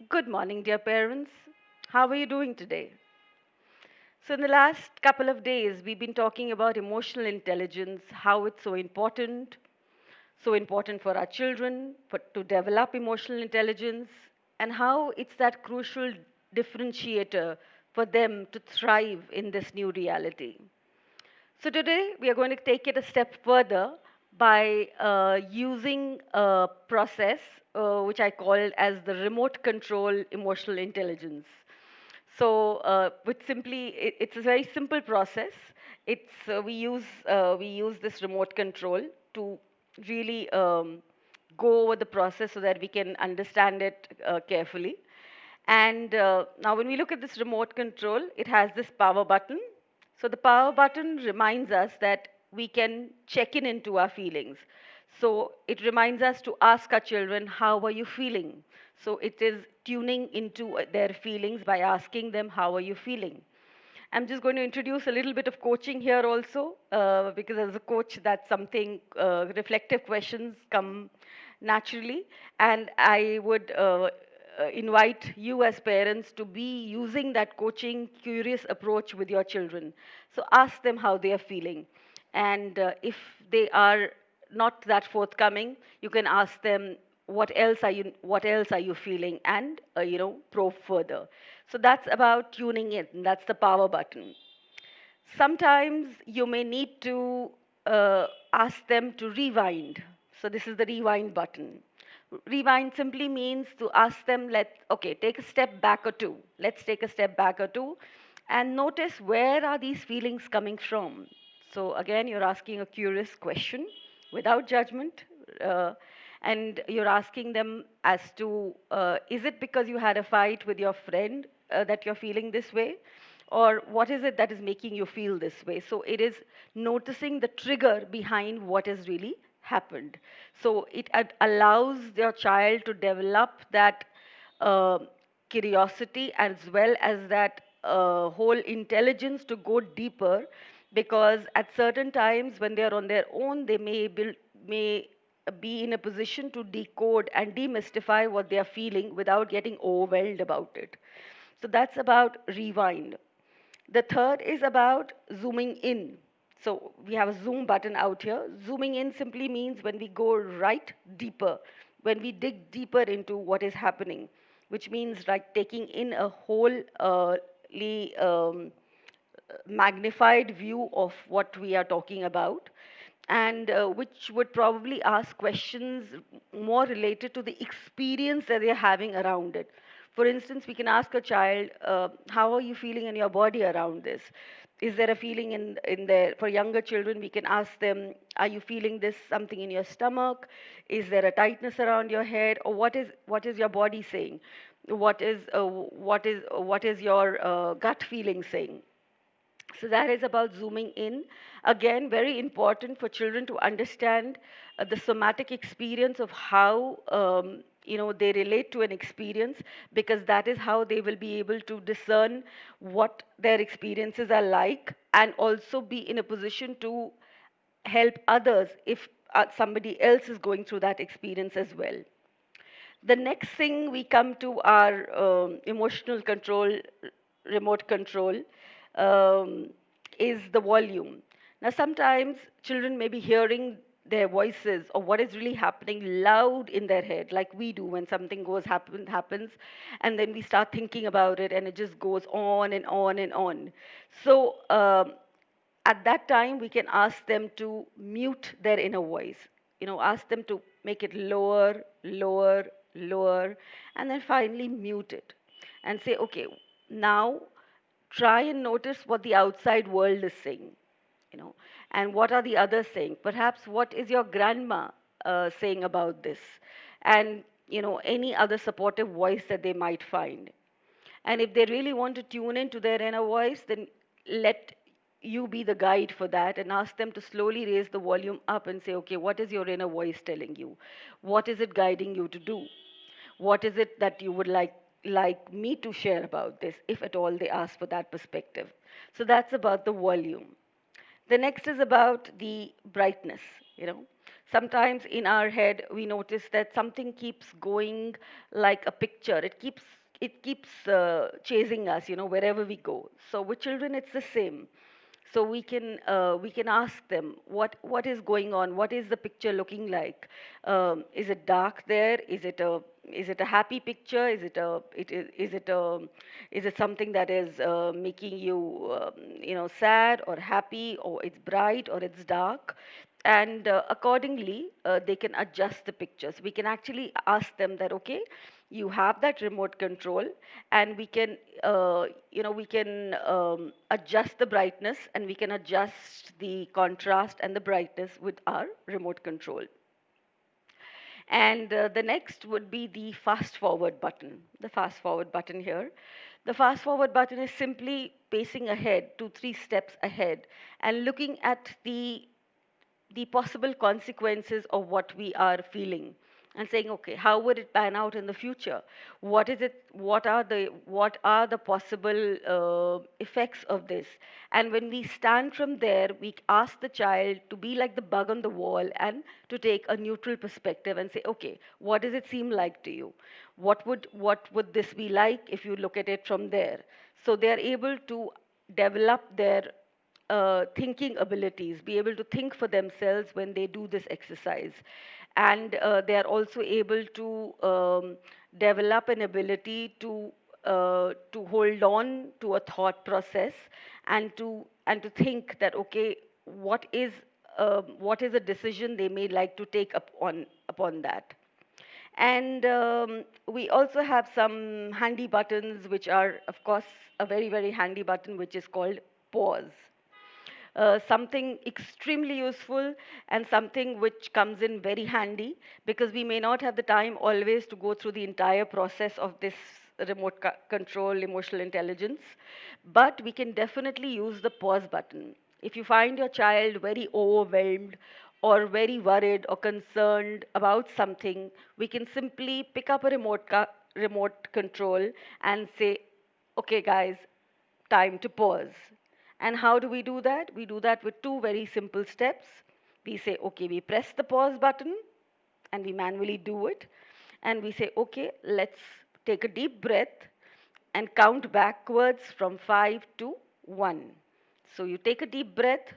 Good morning, dear parents. How are you doing today? So, in the last couple of days, we've been talking about emotional intelligence, how it's so important for our children to develop emotional intelligence, and how it's that crucial differentiator for them to thrive in this new reality. So today we are going to take it a step further by using a process which I called as the remote control emotional intelligence. So which simply it's a very simple process. It's we use this remote control to really go over the process so that we can understand it carefully. And now when we look at this remote control, it has this power button. So the power button reminds us that we can check in into our feelings. So it reminds us to ask our children, how are you feeling? So it is tuning into their feelings by asking them, how are you feeling? I'm just going to introduce a little bit of coaching here also, because as a coach, that's something, reflective questions come naturally. And I would invite you as parents to be using that coaching, curious approach with your children. So ask them how they are feeling. And if they are not that forthcoming, you can ask them, what else are you feeling, and probe further. So that's about tuning in. That's the power button. Sometimes you may need to ask them to rewind. So this is the rewind button. Rewind simply means to ask them, okay, take a step back or two. Let's take a step back or two and notice, where are these feelings coming from? So again, you're asking a curious question without judgment. And you're asking them as to, is it because you had a fight with your friend that you're feeling this way? Or what is it that is making you feel this way? So it is noticing the trigger behind what has really happened. So it allows your child to develop that uh, curiosity as well as that whole intelligence to go deeper, because at certain times when they are on their own, they may be in a position to decode and demystify what they are feeling without getting overwhelmed about it. So that's about rewind. The third is about zooming in. So we have a zoom button out here. Zooming in simply means when we go right deeper, when we dig deeper into what is happening, which means like taking in a whole magnified view of what we are talking about, and which would probably ask questions more related to the experience that they're having around it. For instance, we can ask a child, how are you feeling in your body around this? Is there a feeling in there? For younger children, we can ask them, are you feeling this something in your stomach? Is there a tightness around your head? Or what is your body saying? What is your gut feeling saying? So that is about zooming in. Again, very important for children to understand the somatic experience of how they relate to an experience, because that is how they will be able to discern what their experiences are like, and also be in a position to help others if somebody else is going through that experience as well. The next thing, we come to our emotional control, remote control, um, is the volume. Now, sometimes children may be hearing their voices or what is really happening loud in their head, like we do when something happens, and then we start thinking about it, and it just goes on and on and on. So at that time, we can ask them to mute their inner voice. Ask them to make it lower, lower, lower, and then finally mute it and say, okay, now try and notice what the outside world is saying, you know, and what are the others saying. Perhaps what is your grandma saying about this, and any other supportive voice that they might find. And if they really want to tune into their inner voice, then let you be the guide for that, and ask them to slowly raise the volume up and say, okay, what is your inner voice telling you? What is it guiding you to do? What is it that you would like me to share about this, if at all they ask for that perspective? So that's about the volume. The next is about the brightness, you know. Sometimes in our head, we notice that something keeps going like a picture. It keeps chasing us, wherever we go. So with children, it's the same. So we can ask them what is going on, what is the picture looking like. Is it dark there? Is it a happy picture? Is it something that is making you sad or happy, or it's bright or it's dark? And accordingly they can adjust the pictures. We can actually ask them that, okay, you have that remote control, and we can adjust the brightness, and we can adjust the contrast and the brightness with our remote control. And the next would be the fast forward button. The fast forward button here. The fast forward button is simply pacing ahead, 2, 3 steps ahead, and looking at the possible consequences of what we are feeling, and saying, okay, how would it pan out in the future? What are the possible effects of this? And when we stand from there, we ask the child to be like the bug on the wall, and to take a neutral perspective and say, okay, what does it seem like to you? What would this be like if you look at it from there? So they are able to develop their thinking abilities, be able to think for themselves when they do this exercise. And they are also able to develop an ability to hold on to a thought process, and to think that, okay, what is a decision they may like to take upon that. And we also have some handy buttons, which are, of course, a very, very handy button, which is called pause. Something extremely useful, and something which comes in very handy, because we may not have the time always to go through the entire process of this remote control emotional intelligence, but we can definitely use the pause button. If you find your child very overwhelmed, or very worried or concerned about something, we can simply pick up a remote control and say, okay, guys, time to pause. And how do we do that? We do that with two very simple steps. We say, okay, we press the pause button, and we manually do it. And we say, okay, let's take a deep breath and count backwards from 5 to 1. So you take a deep breath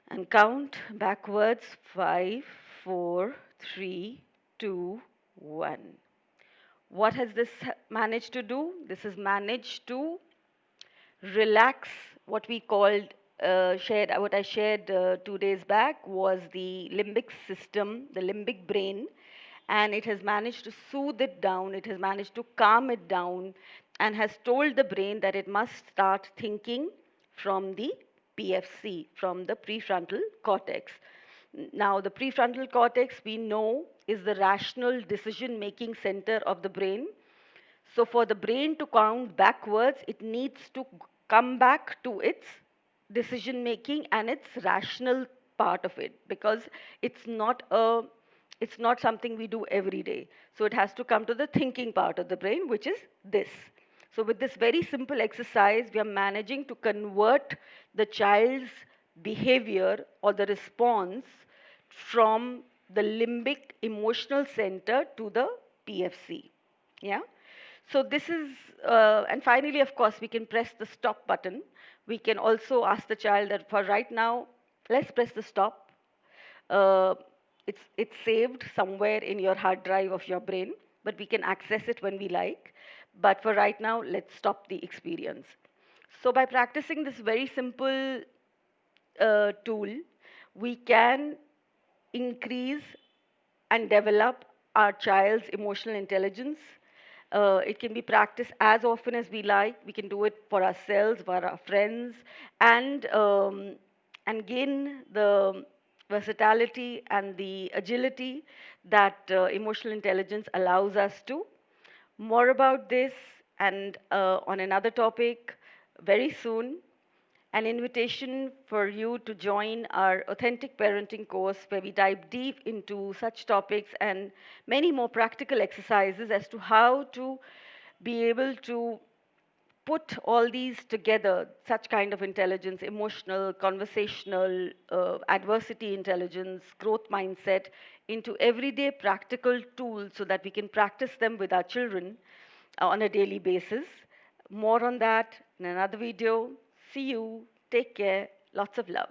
and count backwards: 5, 4, 3, 2, 1. What has this managed to do? This has managed to relax what we called shared what I shared 2 days back was the limbic system, the limbic brain, and it has managed to soothe it down, it has managed to calm it down, and has told the brain that it must start thinking from the PFC, from the prefrontal cortex. Now, the prefrontal cortex, we know, is the rational decision making center of the brain. So for the brain to count backwards, it needs to come back to its decision making and its rational part of it, because it's not a it's not something we do every day. So it has to come to the thinking part of the brain, which is this. So with this very simple exercise, we are managing to convert the child's behavior or the response from the limbic emotional center to the PFC. Yeah. So this is, and finally, of course, we can press the stop button. We can also ask the child that for right now, let's press the stop. Uh, it's saved somewhere in your hard drive of your brain, but we can access it when we like. But for right now, let's stop the experience. So by practicing this very simple tool, we can increase and develop our child's emotional intelligence. It can be practiced as often as we like. We can do it for ourselves, for our friends, and gain the versatility and the agility that emotional intelligence allows us to. More about this and on another topic very soon. An invitation for you to join our Authentic Parenting course, where we dive deep into such topics and many more practical exercises as to how to be able to put all these together, such kind of intelligence, emotional, conversational, adversity intelligence, growth mindset, into everyday practical tools so that we can practice them with our children on a daily basis. More on that in another video. See you. Take care. Lots of love.